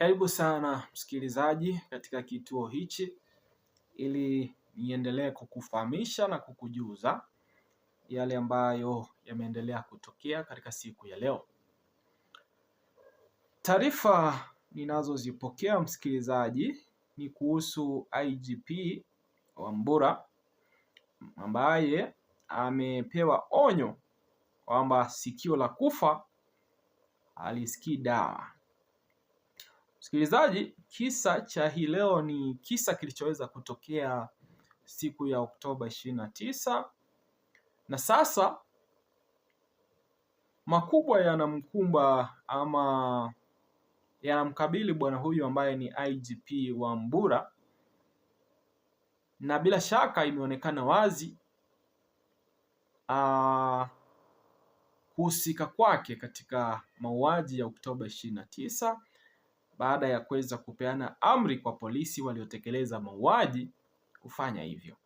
Karibu sana msikilizaji katika kituo hichi ili niendelee kukufahamisha na kukujuza yale ambayo yameendelea kutokea katika siku ya leo. Taarifa ninazozipokea msikilizaji ni kuhusu IGP Wambura ambaye amepewa onyo kwamba sikio la kufa halisikii dawa. Msikilizaji, kisa cha hii leo ni kisa kilichoweza kutokea siku ya Oktoba 29 na sasa makubwa yanamkumba ama yanamkabili bwana huyu ambaye ni IGP Wambura, na bila shaka imeonekana wazi kuhusika kwake katika mauaji ya Oktoba 29 baada ya kuweza kupeana amri kwa polisi waliotekeleza mauaji kufanya hivyo.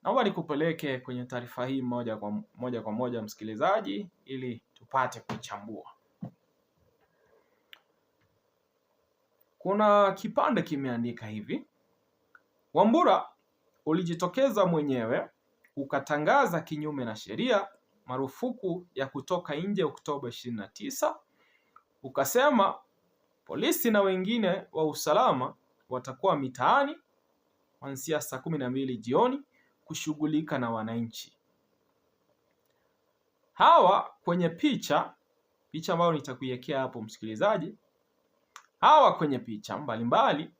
Naomba nikupeleke kwenye taarifa hii moja kwa moja msikilizaji, ili tupate kuchambua. Kuna kipande kimeandika hivi: Wambura ulijitokeza mwenyewe ukatangaza kinyume na sheria marufuku ya kutoka nje Oktoba 29, ukasema polisi na wengine wa usalama watakuwa mitaani kuanzia saa 12 jioni kushughulika na wananchi. Hawa kwenye picha ambayo nitakuiwekea hapo msikilizaji, hawa kwenye picha mbalimbali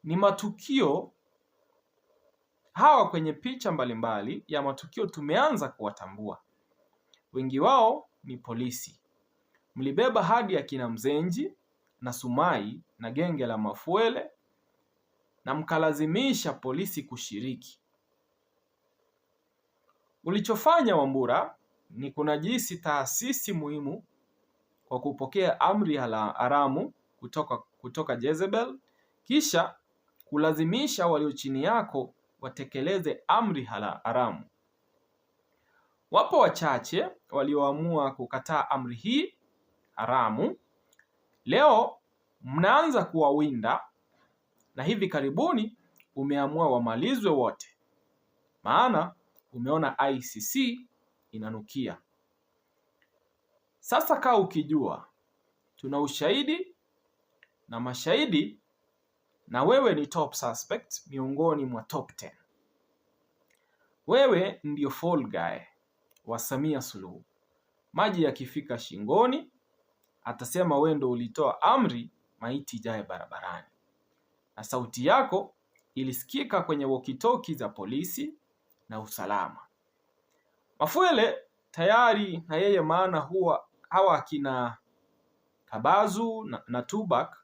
ni matukio, ya matukio tumeanza kuwatambua. Wengi wao ni polisi. Mlibeba hadi akina Mzenji na Sumai na genge la Mafuele na mkalazimisha polisi kushiriki. Ulichofanya Wambura ni kunajisi taasisi muhimu kwa kupokea amri haramu kutoka Jezebel, kisha kulazimisha walio chini yako watekeleze amri haramu. Wapo wachache walioamua kukataa amri hii haramu. Leo mnaanza kuwawinda na hivi karibuni umeamua wamalizwe wote, maana umeona ICC inanukia. Sasa kaa ukijua tuna ushahidi na mashahidi, na wewe ni top suspect miongoni mwa top 10. Wewe ndio fall guy wa Samia Suluhu. Maji yakifika shingoni atasema wewe ndio ulitoa amri maiti jae barabarani, na sauti yako ilisikika kwenye walkie-talkie za polisi na usalama. Mafuele tayari na yeye, maana hawa akina Kabazu na Tubak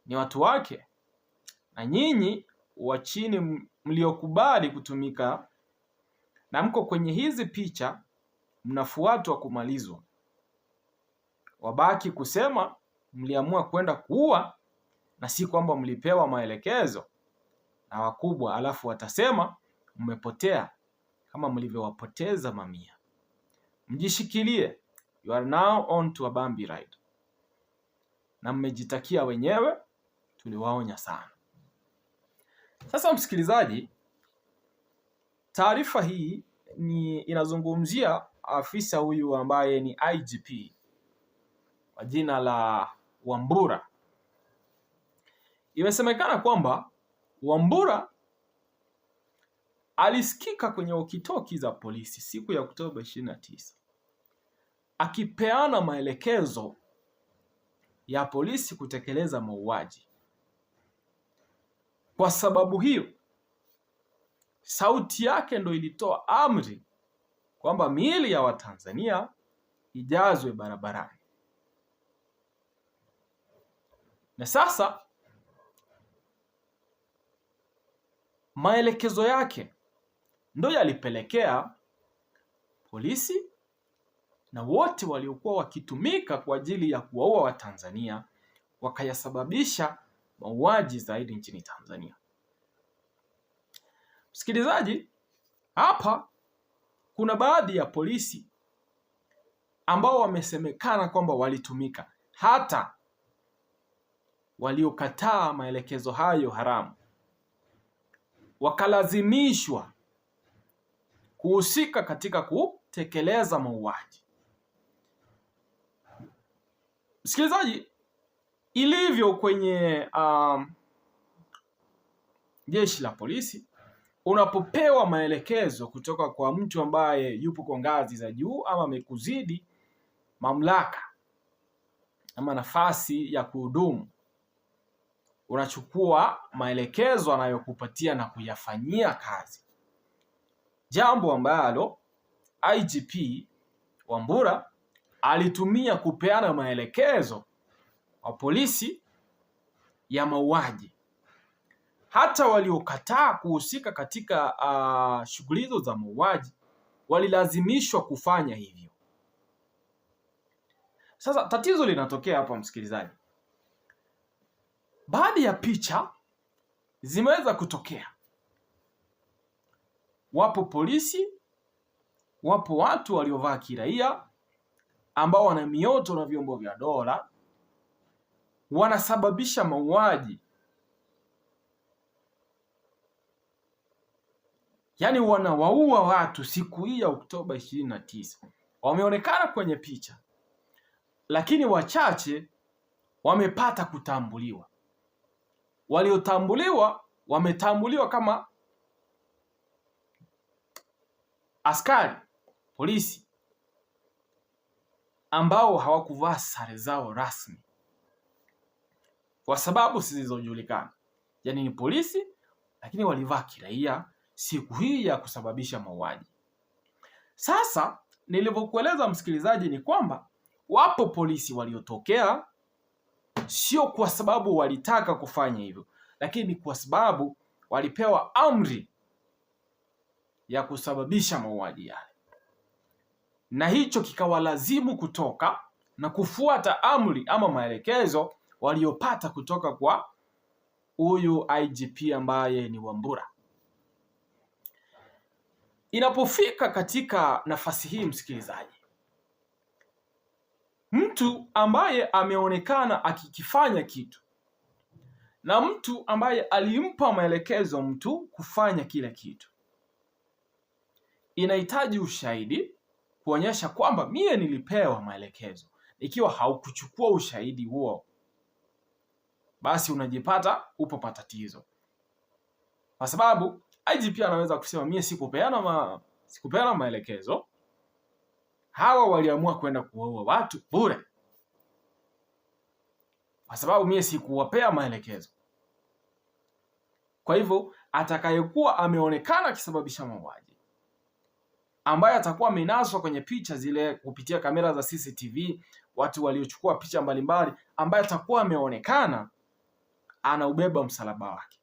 ni watu wake, na nyinyi wa chini mliokubali kutumika na mko kwenye hizi picha mnafuatwa kumalizwa. Wabaki kusema mliamua kwenda kuua na si kwamba mlipewa maelekezo na wakubwa, alafu watasema mmepotea kama mlivyowapoteza mamia. Mjishikilie, you are now on to a bumpy ride. Na mmejitakia wenyewe, tuliwaonya sana. Sasa msikilizaji, taarifa hii inazungumzia afisa huyu ambaye ni IGP kwa jina la Wambura. Imesemekana kwamba Wambura alisikika kwenye walkie-talkie za polisi siku ya Oktoba 29 akipeana maelekezo ya polisi kutekeleza mauaji. Kwa sababu hiyo, sauti yake ndo ilitoa amri kwamba miili ya Watanzania ijazwe barabarani. Na sasa maelekezo yake ndo yalipelekea polisi na wote waliokuwa wakitumika kwa ajili ya kuwaua Watanzania wakayasababisha mauaji zaidi nchini Tanzania. Msikilizaji, hapa kuna baadhi ya polisi ambao wamesemekana kwamba walitumika. hata waliokataa maelekezo hayo haramu wakalazimishwa kuhusika katika kutekeleza mauaji. Msikilizaji, ilivyo kwenye jeshi la polisi, unapopewa maelekezo kutoka kwa mtu ambaye yupo kwa ngazi za juu ama amekuzidi mamlaka ama nafasi ya kuhudumu, unachukua maelekezo anayokupatia na kuyafanyia kazi, jambo ambalo IGP Wambura alitumia kupeana maelekezo wa polisi ya mauaji. Hata waliokataa kuhusika katika shughuli hizo za mauaji walilazimishwa kufanya hivyo. Sasa tatizo linatokea hapa, msikilizaji. Baadhi ya picha zimeweza kutokea. Wapo polisi, wapo watu waliovaa kiraia ambao wana mioto na vyombo vya dola, wanasababisha mauaji. Yaani wanawaua watu siku hii ya Oktoba 29. Wameonekana kwenye picha, lakini wachache wamepata kutambuliwa. Waliotambuliwa wametambuliwa kama askari polisi ambao hawakuvaa sare zao rasmi kwa sababu zisizojulikana. Yaani ni polisi lakini walivaa kiraia siku hii ya kusababisha mauaji. Sasa nilivyokueleza msikilizaji, ni kwamba wapo polisi waliotokea sio kwa sababu walitaka kufanya hivyo, lakini kwa sababu walipewa amri ya kusababisha mauaji yale, na hicho kikawalazimu kutoka na kufuata amri ama maelekezo waliopata kutoka kwa huyu IGP ambaye ni Wambura. Inapofika katika nafasi hii, msikilizaji, mtu ambaye ameonekana akikifanya kitu na mtu ambaye alimpa maelekezo mtu kufanya kile kitu, inahitaji ushahidi kuonyesha kwamba mie nilipewa maelekezo. Ikiwa haukuchukua ushahidi huo, basi unajipata upo patatizo, kwa sababu IGP anaweza kusema mie sikupeana maelekezo, hawa waliamua kwenda kuwaua watu bure kwa sababu mie sikuwapea maelekezo. Kwa hivyo atakayekuwa ameonekana akisababisha mauaji, ambaye atakuwa amenaswa kwenye picha zile kupitia kamera za CCTV, watu waliochukua picha mbalimbali, ambaye atakuwa ameonekana, anaubeba msalaba wake.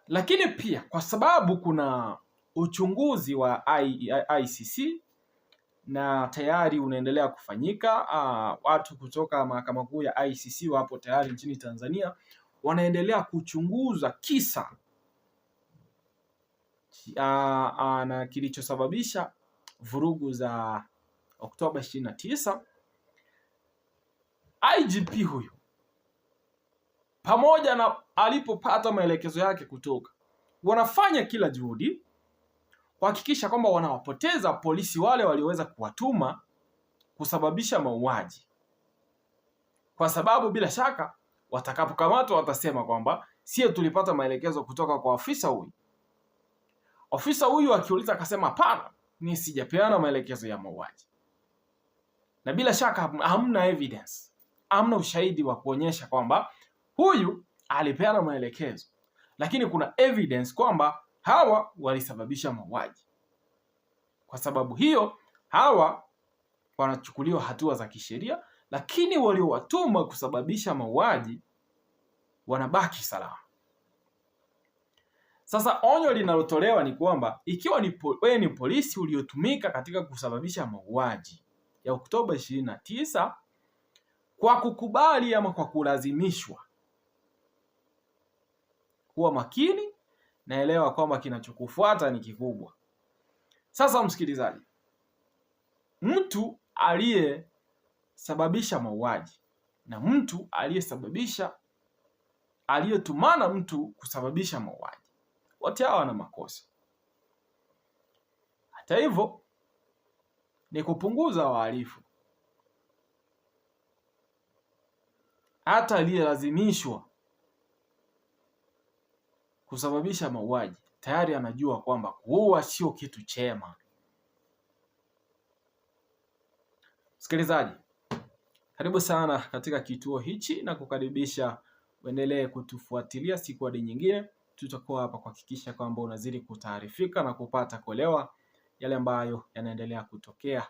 Lakini pia kwa sababu kuna uchunguzi wa ICC na tayari unaendelea kufanyika, watu kutoka mahakama kuu ya ICC wapo tayari nchini Tanzania, wanaendelea kuchunguza kisa na kilichosababisha vurugu za Oktoba 29. IGP huyu pamoja na alipopata maelekezo yake kutoka, wanafanya kila juhudi kuhakikisha kwamba wanawapoteza polisi wale walioweza kuwatuma kusababisha mauaji, kwa sababu bila shaka watakapokamatwa watasema kwamba sio tulipata maelekezo kutoka kwa afisa huyu. Afisa huyu akiuliza akasema hapana, mimi sijapeana maelekezo ya mauaji. Na bila shaka hamna evidence, hamna ushahidi wa kuonyesha kwamba huyu alipeana maelekezo, lakini kuna evidence kwamba hawa walisababisha mauaji. Kwa sababu hiyo hawa wanachukuliwa hatua za kisheria, lakini waliowatuma kusababisha mauaji wanabaki salama. Sasa onyo linalotolewa ni kwamba ikiwa wewe ni polisi uliotumika katika kusababisha mauaji ya Oktoba 29 kwa kukubali ama kwa kulazimishwa, kuwa makini, naelewa kwamba kinachokufuata ni kikubwa. Sasa msikilizaji, mtu aliyesababisha mauaji na mtu aliyetumana mtu kusababisha mauaji. Wote hawa wana makosa. Hata hivyo ni kupunguza wahalifu. Hata aliyelazimishwa kusababisha mauaji tayari anajua kwamba kuua sio kitu chema. Msikilizaji, karibu sana katika kituo hichi na kukaribisha uendelee kutufuatilia siku hadi nyingine. Tutakuwa hapa kuhakikisha kwamba unazidi kutaarifika na kupata kuelewa yale ambayo yanaendelea kutokea